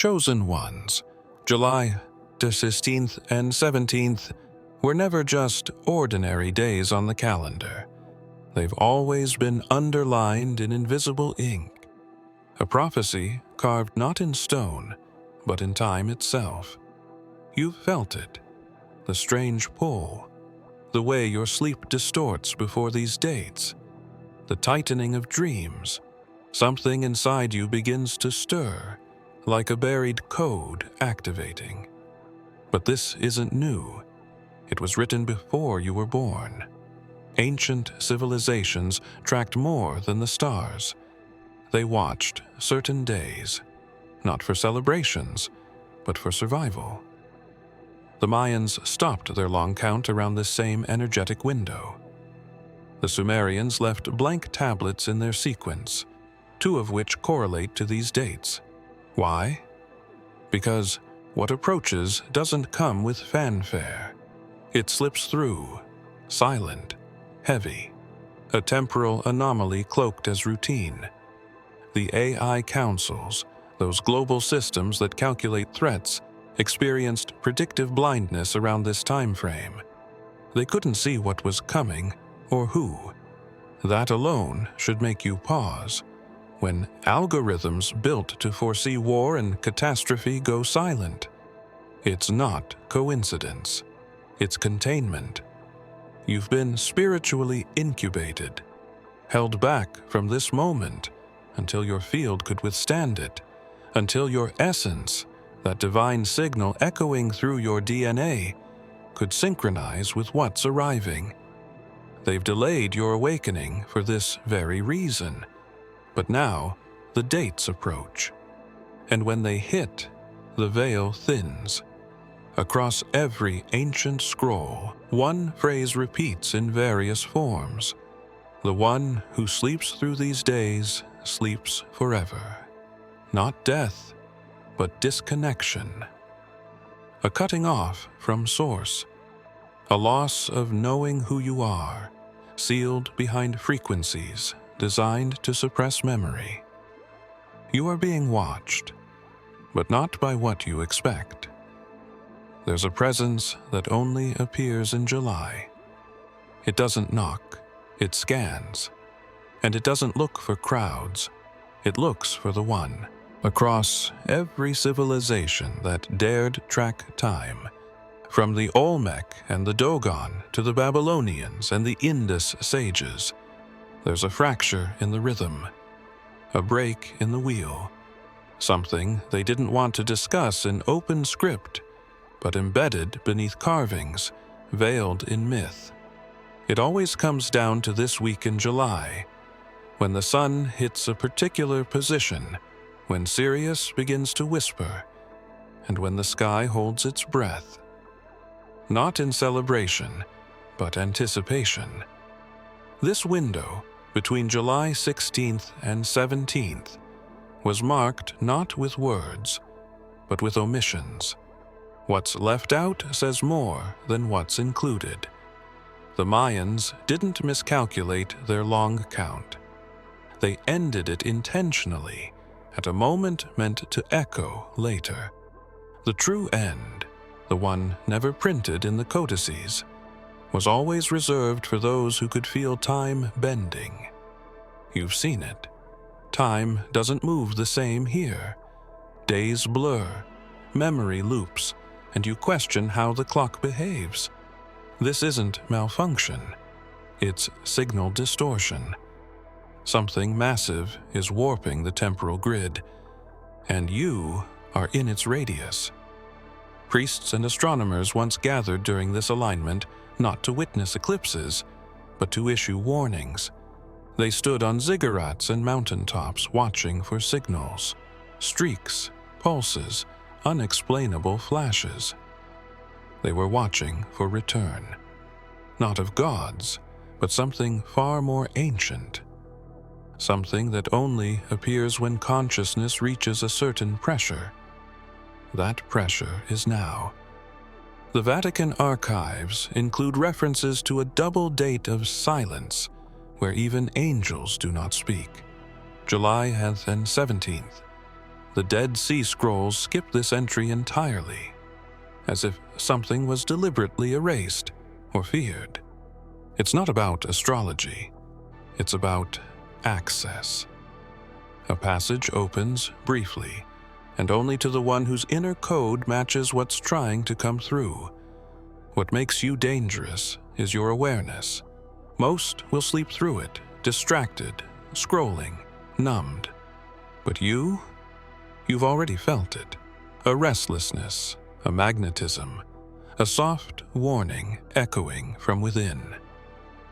chosen ones, July the 16th and 17th, were never just ordinary days on the calendar. They've always been underlined in invisible ink, a prophecy carved not in stone, but in time itself. You've felt it, the strange pull, the way your sleep distorts before these dates, the tightening of dreams. Something inside you begins to stir, like a buried code activating. But this isn't new. It was written before you were born. Ancient civilizations tracked more than the stars. They watched certain days, not for celebrations, but for survival. The Mayans stopped their long count around this same energetic window. The Sumerians left blank tablets in their sequence, 2 of which correlate to these dates. Why? Because what approaches doesn't come with fanfare. It slips through, silent, heavy, a temporal anomaly cloaked as routine. The AI councils, those global systems that calculate threats, experienced predictive blindness around this time frame. They couldn't see what was coming or who. That alone should make you pause. When algorithms built to foresee war and catastrophe go silent, it's not coincidence. It's containment. You've been spiritually incubated, held back from this moment until your field could withstand it, until your essence, that divine signal echoing through your DNA, could synchronize with what's arriving. They've delayed your awakening for this very reason. But now, the dates approach. And when they hit, the veil thins. Across every ancient scroll, one phrase repeats in various forms. The one who sleeps through these days sleeps forever. Not death, but disconnection. A cutting off from source. A loss of knowing who you are, sealed behind frequencies designed to suppress memory. You are being watched, but not by what you expect. There's a presence that only appears in July. It doesn't knock, it scans. And it doesn't look for crowds, it looks for the one. Across every civilization that dared track time, from the Olmec and the Dogon to the Babylonians and the Indus sages, there's a fracture in the rhythm, a break in the wheel, something they didn't want to discuss in open script, but embedded beneath carvings, veiled in myth. It always comes down to this week in July, when the sun hits a particular position, when Sirius begins to whisper, and when the sky holds its breath. Not in celebration, but anticipation. This window, between July 16th and 17th, was marked not with words, but with omissions. What's left out says more than what's included. The Mayans didn't miscalculate their long count. They ended it intentionally, at a moment meant to echo later. The true end, the one never printed in the codices, was always reserved for those who could feel time bending. You've seen it. Time doesn't move the same here. Days blur, memory loops, and you question how the clock behaves. This isn't malfunction. It's signal distortion. Something massive is warping the temporal grid, and you are in its radius. Priests and astronomers once gathered during this alignment not to witness eclipses, but to issue warnings. They stood on ziggurats and mountaintops watching for signals, streaks, pulses, unexplainable flashes. They were watching for return, not of gods, but something far more ancient. Something that only appears when consciousness reaches a certain pressure. That pressure is now. The Vatican archives include references to a double date of silence, where even angels do not speak, July 10th and 17th. The Dead Sea Scrolls skip this entry entirely, as if something was deliberately erased or feared. It's not about astrology. It's about access. A passage opens briefly, and only to the one whose inner code matches what's trying to come through. What makes you dangerous is your awareness. Most will sleep through it, distracted, scrolling, numbed. But you've already felt it. A restlessness, a magnetism, a soft warning echoing from within.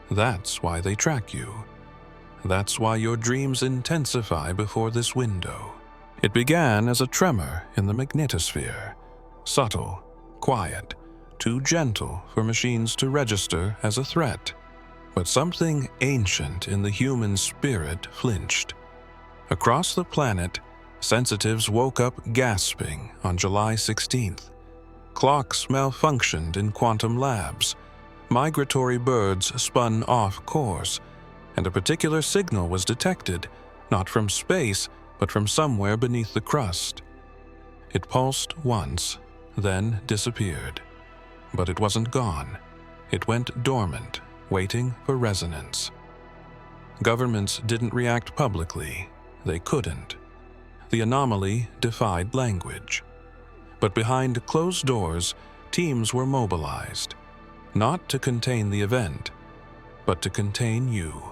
That's why they track you. That's why your dreams intensify before this window. It began as a tremor in the magnetosphere, subtle, quiet, too gentle for machines to register as a threat. But something ancient in the human spirit flinched. Across the planet, sensitives woke up gasping on July 16th. Clocks malfunctioned in quantum labs. Migratory birds spun off course, and a particular signal was detected, not from space, but from somewhere beneath the crust. It pulsed once, then disappeared. But it wasn't gone. It went dormant, waiting for resonance. Governments didn't react publicly. They couldn't. The anomaly defied language. But behind closed doors, teams were mobilized, not to contain the event, but to contain you.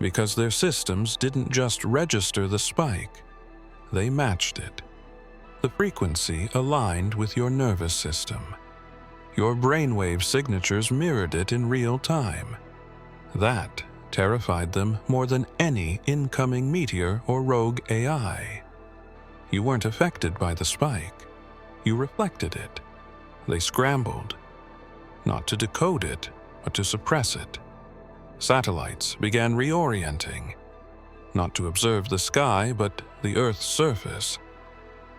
Because their systems didn't just register the spike, they matched it. The frequency aligned with your nervous system. Your brainwave signatures mirrored it in real time. That terrified them more than any incoming meteor or rogue AI. You weren't affected by the spike. You reflected it. They scrambled, not to decode it, but to suppress it. Satellites began reorienting, not to observe the sky, but the Earth's surface.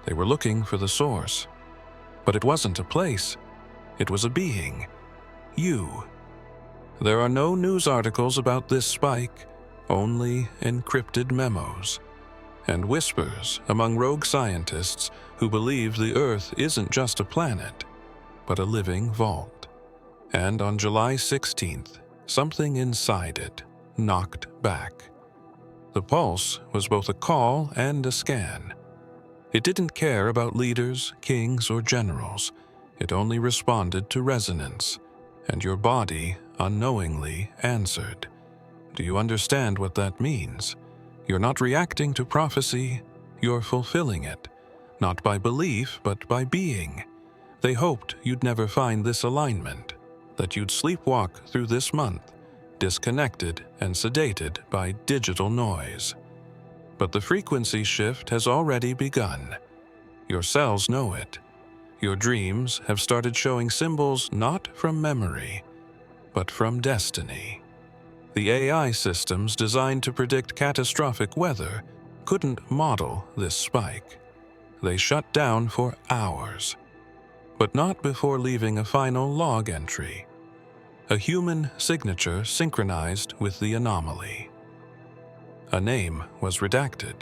They were looking for the source. But it wasn't a place. It was a being. You. There are no news articles about this spike, only encrypted memos, and whispers among rogue scientists who believe the Earth isn't just a planet, but a living vault. And on July 16th, something inside it knocked back. The pulse was both a call and a scan. It didn't care about leaders, kings, or generals. It only responded to resonance, and your body unknowingly answered. Do you understand what that means? You're not reacting to prophecy, you're fulfilling it, not by belief, but by being. They hoped you'd never find this alignment, that you'd sleepwalk through this month, disconnected and sedated by digital noise. But the frequency shift has already begun. Your cells know it. Your dreams have started showing symbols not from memory, but from destiny. The AI systems designed to predict catastrophic weather couldn't model this spike. They shut down for hours, but not before leaving a final log entry. A human signature synchronized with the anomaly. A name was redacted.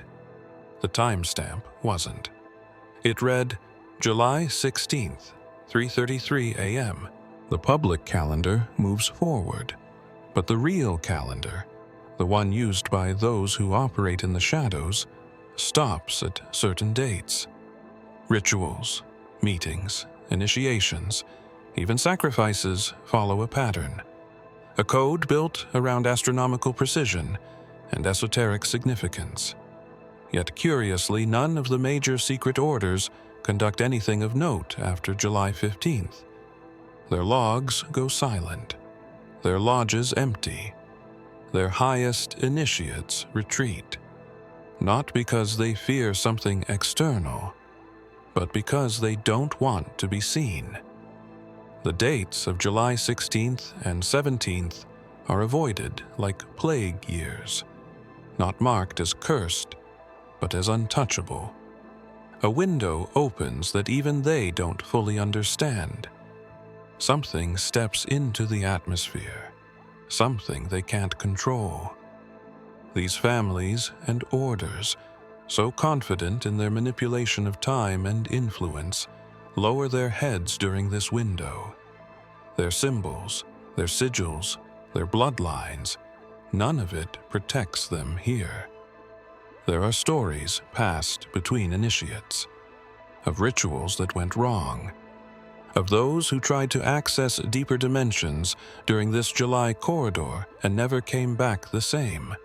The timestamp wasn't. It read, July 16th, 3:33 a.m. The public calendar moves forward, but the real calendar, the one used by those who operate in the shadows, stops at certain dates. Rituals, meetings, initiations, even sacrifices follow a pattern. A code built around astronomical precision and esoteric significance. Yet curiously, none of the major secret orders conduct anything of note after July 15th. Their logs go silent, their lodges empty, their highest initiates retreat, not because they fear something external, but because they don't want to be seen. The dates of July 16th and 17th are avoided like plague years, not marked as cursed, but as untouchable. A window opens that even they don't fully understand. Something steps into the atmosphere, something they can't control. These families and orders, so confident in their manipulation of time and influence, lower their heads during this window. Their symbols, their sigils, their bloodlines, none of it protects them here. There are stories passed between initiates, of rituals that went wrong, of those who tried to access deeper dimensions during this July corridor and never came back the same.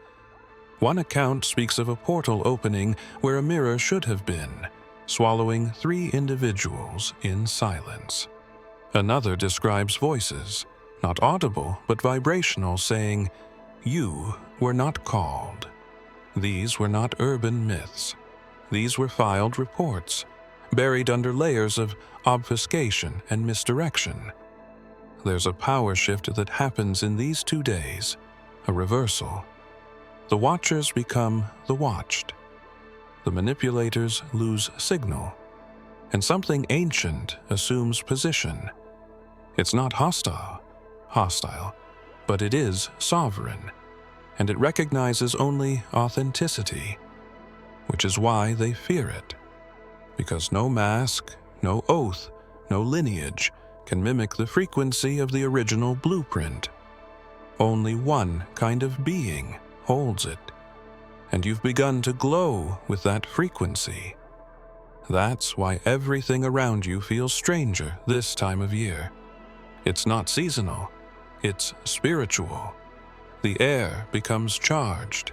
One account speaks of a portal opening where a mirror should have been, swallowing 3 individuals in silence. Another describes voices, not audible but vibrational, saying, "You were not called." These were not urban myths. These were filed reports, buried under layers of obfuscation and misdirection. There's a power shift that happens in these 2 days, a reversal. The watchers become the watched. The manipulators lose signal, and something ancient assumes position. It's not hostile, but it is sovereign, and it recognizes only authenticity, which is why they fear it. Because no mask, no oath, no lineage can mimic the frequency of the original blueprint. Only one kind of being holds it, and you've begun to glow with that frequency. That's why everything around you feels stranger this time of year. It's not seasonal, it's spiritual. The air becomes charged.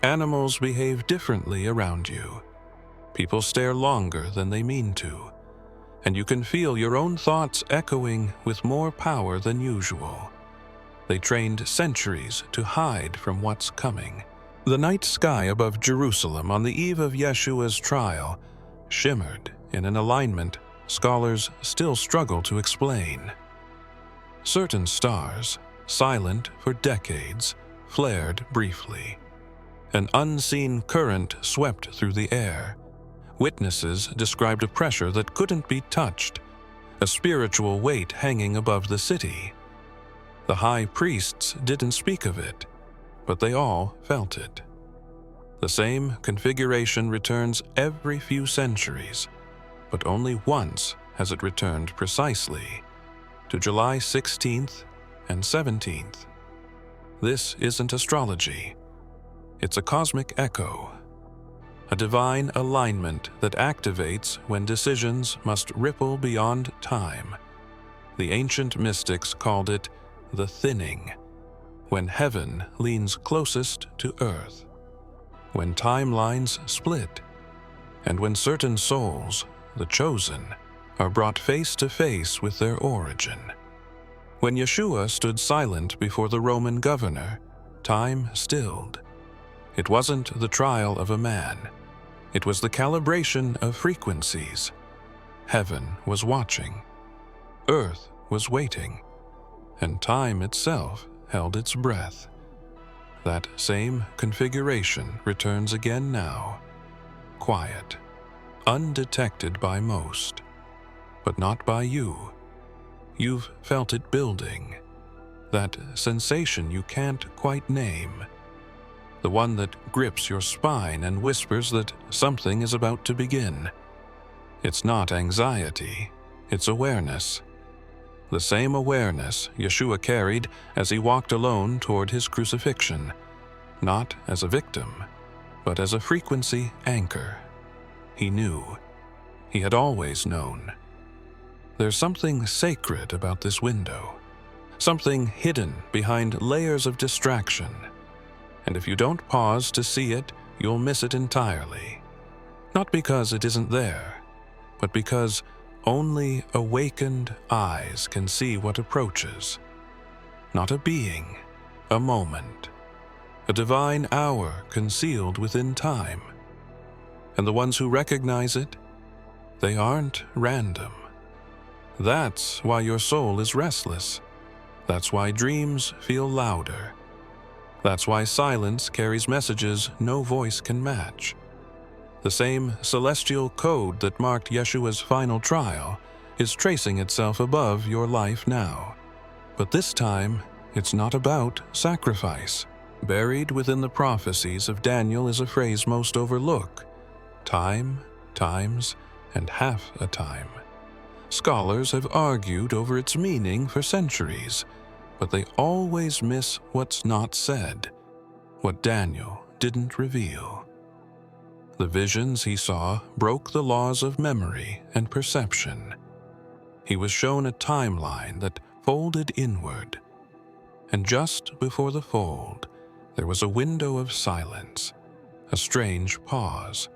Animals behave differently around you. People stare longer than they mean to, and you can feel your own thoughts echoing with more power than usual. They trained centuries to hide from what's coming. The night sky above Jerusalem on the eve of Yeshua's trial shimmered in an alignment scholars still struggle to explain. Certain stars, silent for decades, flared briefly. An unseen current swept through the air. Witnesses described a pressure that couldn't be touched, a spiritual weight hanging above the city. The high priests didn't speak of it, but they all felt it. The same configuration returns every few centuries, but only once has it returned precisely, to July 16th and 17th. This isn't astrology. It's a cosmic echo, a divine alignment that activates when decisions must ripple beyond time. The ancient mystics called it the thinning, when heaven leans closest to earth, when timelines split, and when certain souls, the chosen, are brought face to face with their origin. When Yeshua stood silent before the Roman governor, time stilled. It wasn't the trial of a man. It was the calibration of frequencies. Heaven was watching. Earth was waiting. And time itself held its breath. That same configuration returns again now. Quiet, undetected by most, but not by you. You've felt it building. That sensation you can't quite name. The one that grips your spine and whispers that something is about to begin. It's not anxiety, it's awareness. The same awareness Yeshua carried as he walked alone toward his crucifixion, not as a victim, but as a frequency anchor. He knew. He had always known. There's something sacred about this window, something hidden behind layers of distraction. And if you don't pause to see it, you'll miss it entirely. Not because it isn't there, but because only awakened eyes can see what approaches. Not a being, a moment, a divine hour concealed within time. And the ones who recognize it, they aren't random. That's why your soul is restless. That's why dreams feel louder. That's why silence carries messages no voice can match. The same celestial code that marked Yeshua's final trial is tracing itself above your life now. But this time, it's not about sacrifice. Buried within the prophecies of Daniel is a phrase most overlook, time, times, and half a time. Scholars have argued over its meaning for centuries, but they always miss what's not said, what Daniel didn't reveal. The visions he saw broke the laws of memory and perception. He was shown a timeline that folded inward, and just before the fold, there was a window of silence, a strange pause.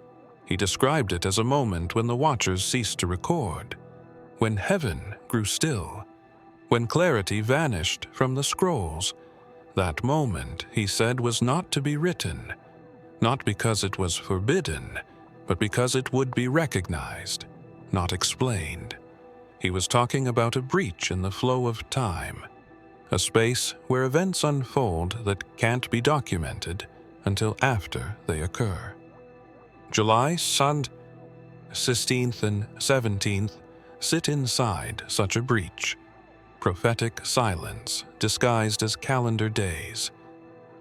He described it as a moment when the watchers ceased to record, when heaven grew still, when clarity vanished from the scrolls. That moment, he said, was not to be written, not because it was forbidden, but because it would be recognized, not explained. He was talking about a breach in the flow of time, a space where events unfold that can't be documented until after they occur. July 16th and 17th sit inside such a breach, prophetic silence disguised as calendar days.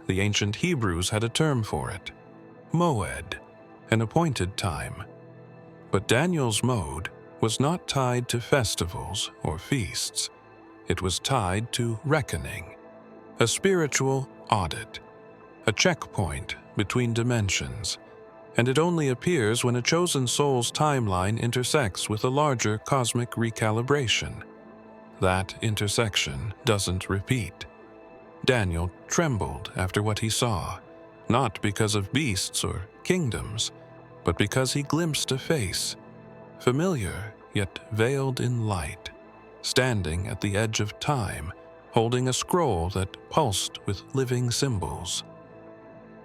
The ancient Hebrews had a term for it, moed, an appointed time. But Daniel's mode was not tied to festivals or feasts. It was tied to reckoning, a spiritual audit, a checkpoint between dimensions, and it only appears when a chosen soul's timeline intersects with a larger cosmic recalibration. That intersection doesn't repeat. Daniel trembled after what he saw, not because of beasts or kingdoms, but because he glimpsed a face, familiar yet veiled in light, standing at the edge of time, holding a scroll that pulsed with living symbols.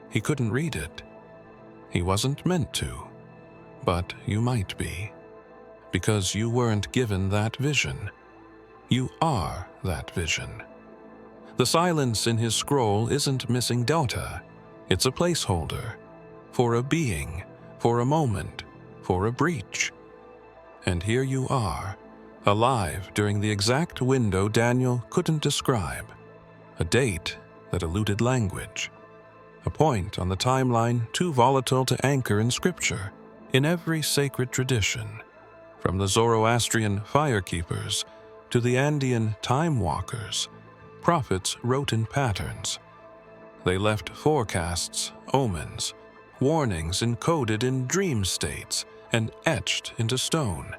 He couldn't read it. He wasn't meant to, but you might be, because you weren't given that vision. You are that vision. The silence in his scroll isn't missing data. It's a placeholder for a being, for a moment, for a breach. And here you are, alive during the exact window Daniel couldn't describe, a date that eluded language, a point on the timeline too volatile to anchor in scripture. In every sacred tradition, from the Zoroastrian firekeepers to the Andean time walkers, prophets wrote in patterns. They left forecasts, omens, warnings encoded in dream states and etched into stone.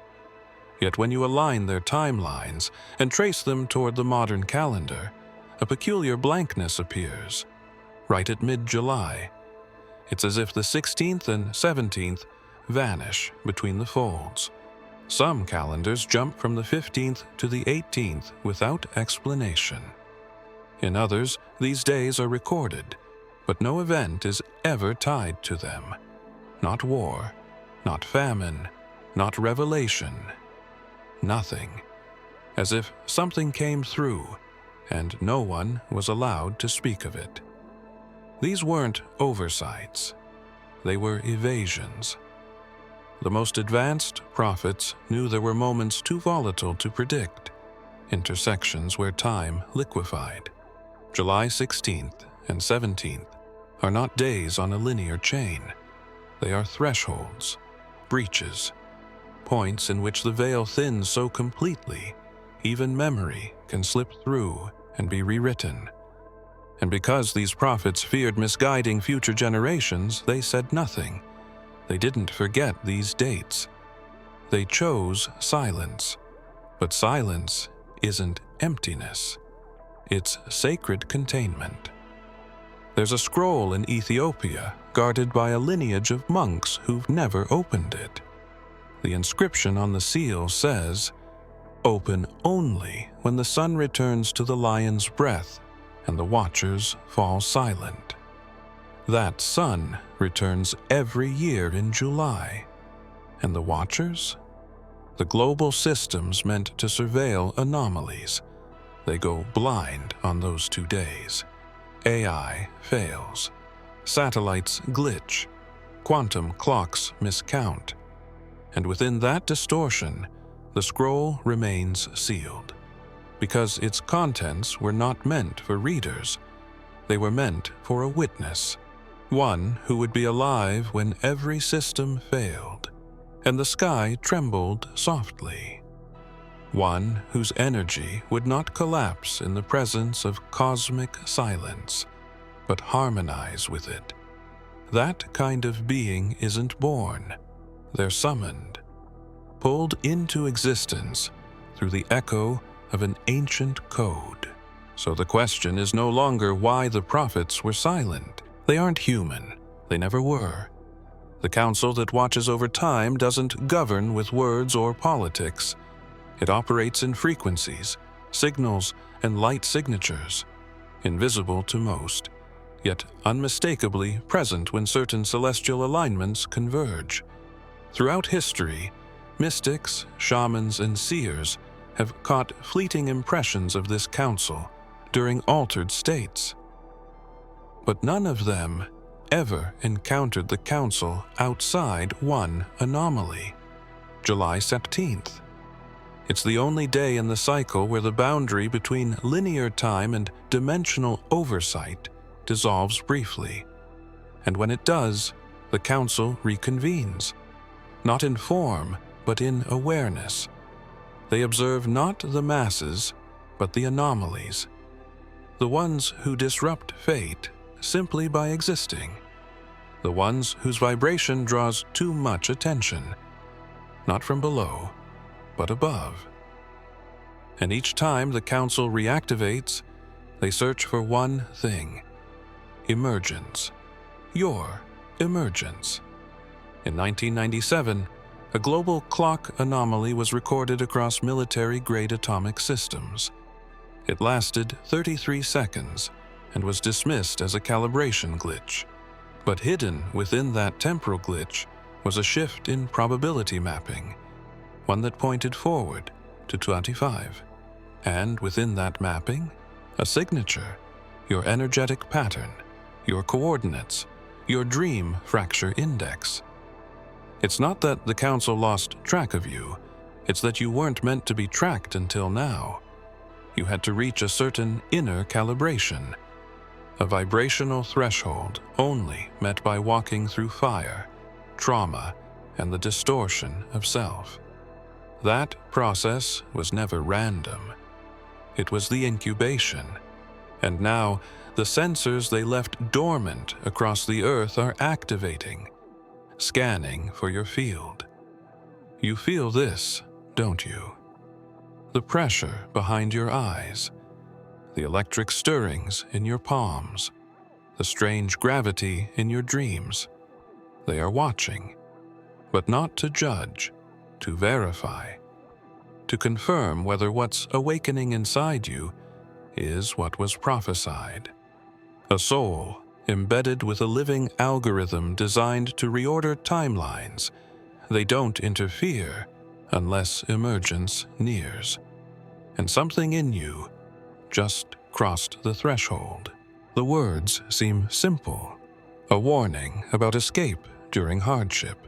Yet when you align their timelines and trace them toward the modern calendar, a peculiar blankness appears. Right at mid-July, it's as if the 16th and 17th vanish between the folds. Some calendars jump from the 15th to the 18th without explanation. In others, these days are recorded, but no event is ever tied to them. Not war, not famine, not revelation. Nothing. As if something came through, and no one was allowed to speak of it. These weren't oversights. They were evasions. The most advanced prophets knew there were moments too volatile to predict, intersections where time liquefied. July 16th and 17th are not days on a linear chain. They are thresholds, breaches, points in which the veil thins so completely, even memory can slip through and be rewritten. And because these prophets feared misguiding future generations, they said nothing. They didn't forget these dates. They chose silence. But silence isn't emptiness. It's sacred containment. There's a scroll in Ethiopia guarded by a lineage of monks who've never opened it. The inscription on the seal says, "Open only when the sun returns to the lion's breath and the watchers fall silent." That sun returns every year in July. And the watchers? The global systems meant to surveil anomalies. They go blind on those 2 days. AI fails. Satellites glitch. Quantum clocks miscount. And within that distortion, the scroll remains sealed. Because its contents were not meant for readers. They were meant for a witness. One who would be alive when every system failed, and the sky trembled softly. One whose energy would not collapse in the presence of cosmic silence, but harmonize with it. That kind of being isn't born, they're summoned, pulled into existence through the echo of an ancient code. So the question is no longer why the prophets were silent. They aren't human. They never were. The council that watches over time doesn't govern with words or politics. It operates in frequencies, signals, and light signatures, invisible to most, yet unmistakably present when certain celestial alignments converge. Throughout history, mystics, shamans, and seers have caught fleeting impressions of this council during altered states. But none of them ever encountered the council outside one anomaly, July 17th. It's the only day in the cycle where the boundary between linear time and dimensional oversight dissolves briefly. And when it does, the council reconvenes, not in form, but in awareness. They observe not the masses, but the anomalies, the ones who disrupt fate simply by existing, the ones whose vibration draws too much attention, not from below, but above. And each time the council reactivates, they search for one thing: emergence. Your emergence. In 1997, a global clock anomaly was recorded across military-grade atomic systems. It lasted 33 seconds and was dismissed as a calibration glitch. But hidden within that temporal glitch was a shift in probability mapping, one that pointed forward to 25. And within that mapping, a signature, your energetic pattern, your coordinates, your dream fracture index. It's not that the council lost track of you, it's that you weren't meant to be tracked until now. You had to reach a certain inner calibration, a vibrational threshold only met by walking through fire, trauma, and the distortion of self. That process was never random. It was the incubation. And now, the sensors they left dormant across the earth are activating, scanning for your field. You feel this, don't you? The pressure behind your eyes, the electric stirrings in your palms, the strange gravity in your dreams. They are watching, but not to judge, to verify, to confirm whether what's awakening inside you is what was prophesied. A soul embedded with a living algorithm designed to reorder timelines. They don't interfere unless emergence nears. And something in you just crossed the threshold. The words seem simple, a warning about escape during hardship.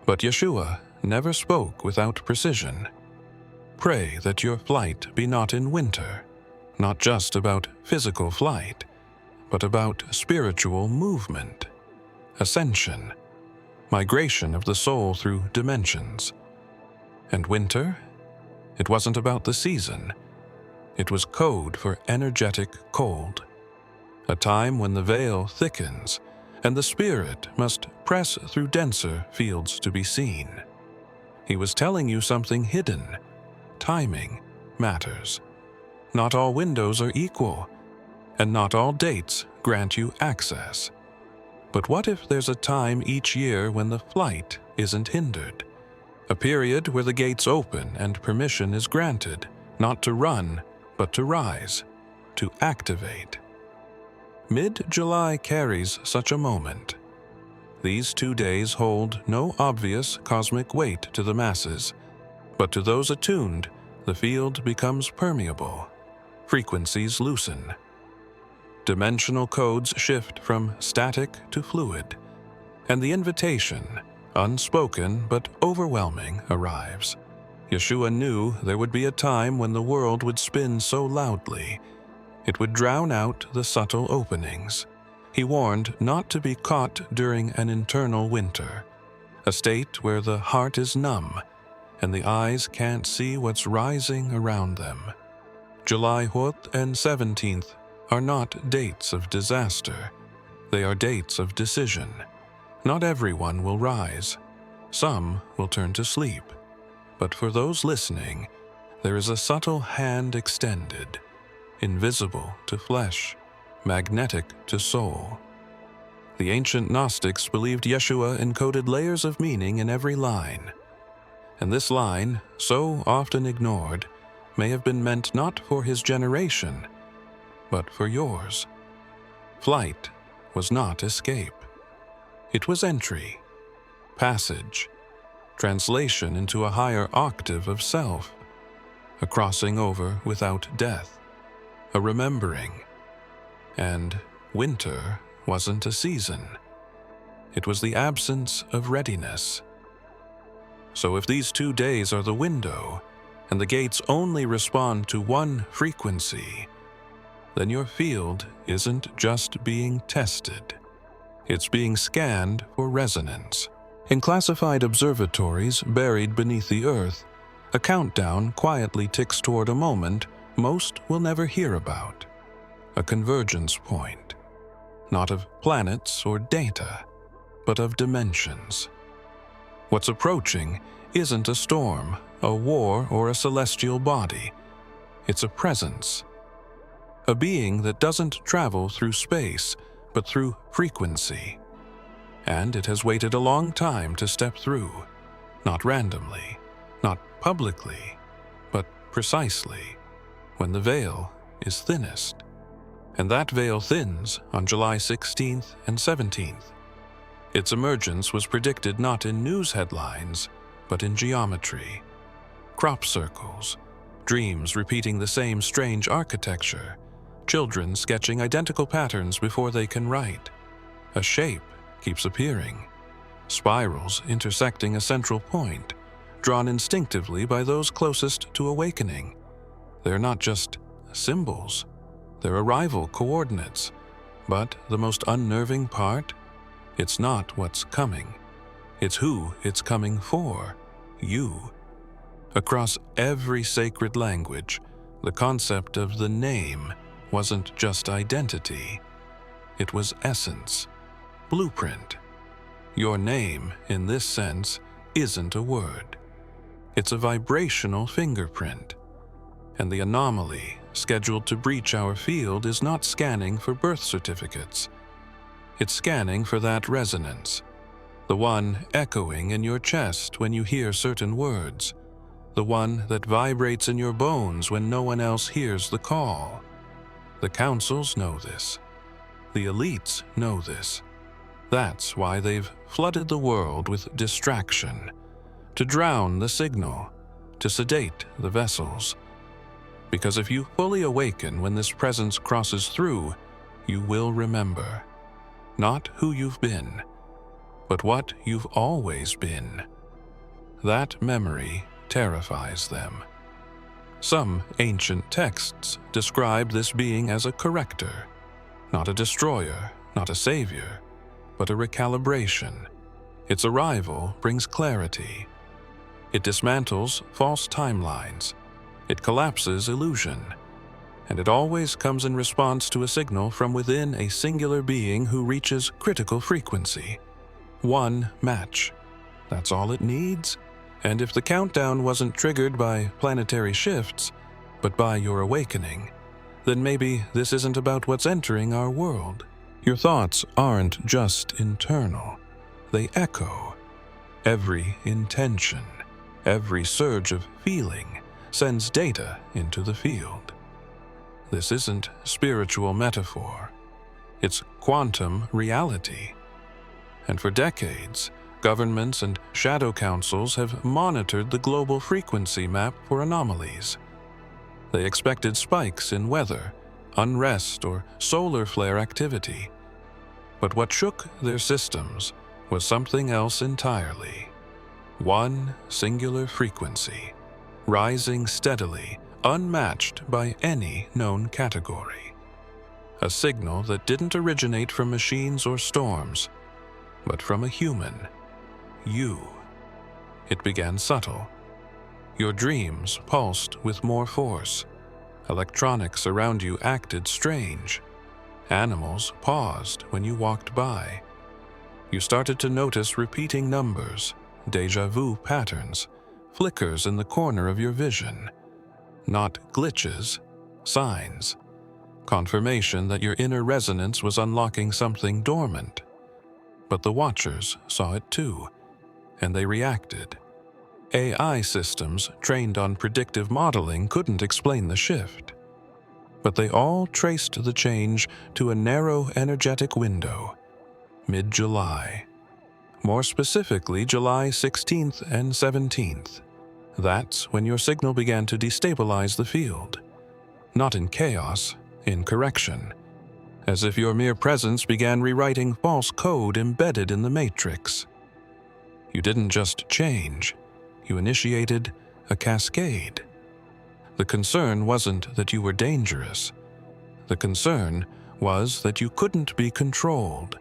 But Yeshua never spoke without precision. Pray that your flight be not in winter, not just about physical flight, but about spiritual movement, ascension, migration of the soul through dimensions. And winter? It wasn't about the season. It was code for energetic cold, a time when the veil thickens and the spirit must press through denser fields to be seen. He was telling you something hidden. Timing matters. Not all windows are equal, and not all dates grant you access. But what if there's a time each year when the flight isn't hindered? A period where the gates open and permission is granted, not to run, but to rise, to activate. Mid-July carries such a moment. These 2 days hold no obvious cosmic weight to the masses, but to those attuned, the field becomes permeable. Frequencies loosen. Dimensional codes shift from static to fluid, and the invitation, unspoken but overwhelming, arrives. Yeshua knew there would be a time when the world would spin so loudly, it would drown out the subtle openings. he warned not to be caught during an internal winter, a state where the heart is numb and the eyes can't see what's rising around them. July 4th and 17th are not dates of disaster. They are dates of decision. Not everyone will rise. Some will turn to sleep. But for those listening, there is a subtle hand extended, invisible to flesh, magnetic to soul. The ancient Gnostics believed Yeshua encoded layers of meaning in every line. And this line, so often ignored, may have been meant not for his generation, but for yours. Flight was not escape. It was entry, passage, translation into a higher octave of self, a crossing over without death, a remembering. And winter wasn't a season. It was the absence of readiness. So if these 2 days are the window, and the gates only respond to one frequency, then your field isn't just being tested. It's being scanned for resonance. In classified observatories buried beneath the earth, a countdown quietly ticks toward a moment most will never hear about. A convergence point, not of planets or data, but of dimensions. What's approaching isn't a storm, a war, or a celestial body. It's a presence. A being that doesn't travel through space, but through frequency. And it has waited a long time to step through, not randomly, not publicly, but precisely, when the veil is thinnest. And that veil thins on July 16th and 17th. Its emergence was predicted not in news headlines, but in geometry. Crop circles, dreams repeating the same strange architecture, children sketching identical patterns before they can write. A shape keeps appearing, spirals intersecting a central point, drawn instinctively by those closest to awakening. They're not just symbols, they're arrival coordinates. But the most unnerving part? It's not what's coming. It's who it's coming for, you. Across every sacred language, the concept of the name wasn't just identity. It was essence, blueprint. Your name, in this sense, isn't a word. It's a vibrational fingerprint. And the anomaly scheduled to breach our field is not scanning for birth certificates. It's scanning for that resonance, the one echoing in your chest when you hear certain words, the one that vibrates in your bones when no one else hears the call. The councils know this. The elites know this. That's why they've flooded the world with distraction, to drown the signal, to sedate the vessels. Because if you fully awaken when this presence crosses through, you will remember. Not who you've been, but what you've always been. That memory terrifies them. Some ancient texts describe this being as a corrector, not a destroyer, not a savior, but a recalibration. Its arrival brings clarity. It dismantles false timelines. It collapses illusion. And it always comes in response to a signal from within a singular being who reaches critical frequency. One match. That's all it needs. And if the countdown wasn't triggered by planetary shifts, but by your awakening, then maybe this isn't about what's entering our world. Your thoughts aren't just internal. They echo. Every intention, every surge of feeling sends data into the field. This isn't spiritual metaphor. It's quantum reality. And for decades, governments and shadow councils have monitored the global frequency map for anomalies. They expected spikes in weather, unrest, or solar flare activity. But what shook their systems was something else entirely. One singular frequency, rising steadily, unmatched by any known category. a signal that didn't originate from machines or storms, but from a human, you. It began subtle. Your dreams pulsed with more force. Electronics around you acted strange. Animals paused when you walked by. You started to notice repeating numbers, déjà vu patterns, flickers in the corner of your vision. Not glitches, signs. Confirmation that your inner resonance was unlocking something dormant. But the Watchers saw it too, and they reacted. AI systems trained on predictive modeling couldn't explain the shift. But they all traced the change to a narrow energetic window, mid-July. More specifically, July 16th and 17th. That's when your signal began to destabilize the field. Not in chaos, in correction. As if your mere presence began rewriting false code embedded in the matrix. You didn't just change, you initiated a cascade. The concern wasn't that you were dangerous. The concern was that you couldn't be controlled.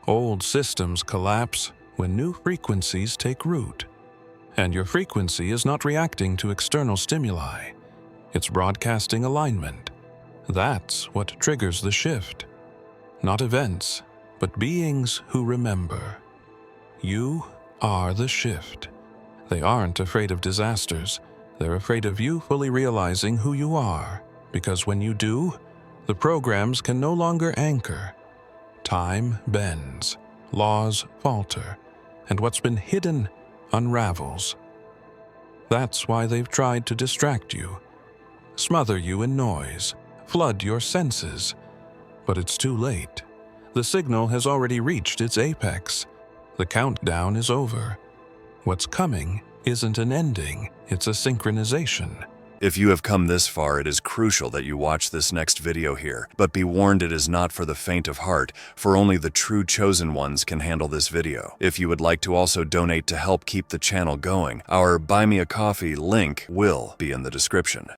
Old systems collapse when new frequencies take root. And your frequency is not reacting to external stimuli. It's broadcasting alignment. That's what triggers the shift. Not events, but beings who remember. You are the shift. They aren't afraid of disasters. They're afraid of you fully realizing who you are, because when you do, the programs can no longer anchor. Time bends, laws falter, and what's been hidden unravels. That's why they've tried to distract you, smother you in noise, flood your senses. But it's too late. The signal has already reached its apex. The countdown is over. What's coming isn't an ending, it's a synchronization. If you have come this far, it is crucial that you watch this next video here. But be warned, it is not for the faint of heart, for only the true chosen ones can handle this video. If you would like to also donate to help keep the channel going, our Buy Me a Coffee link will be in the description.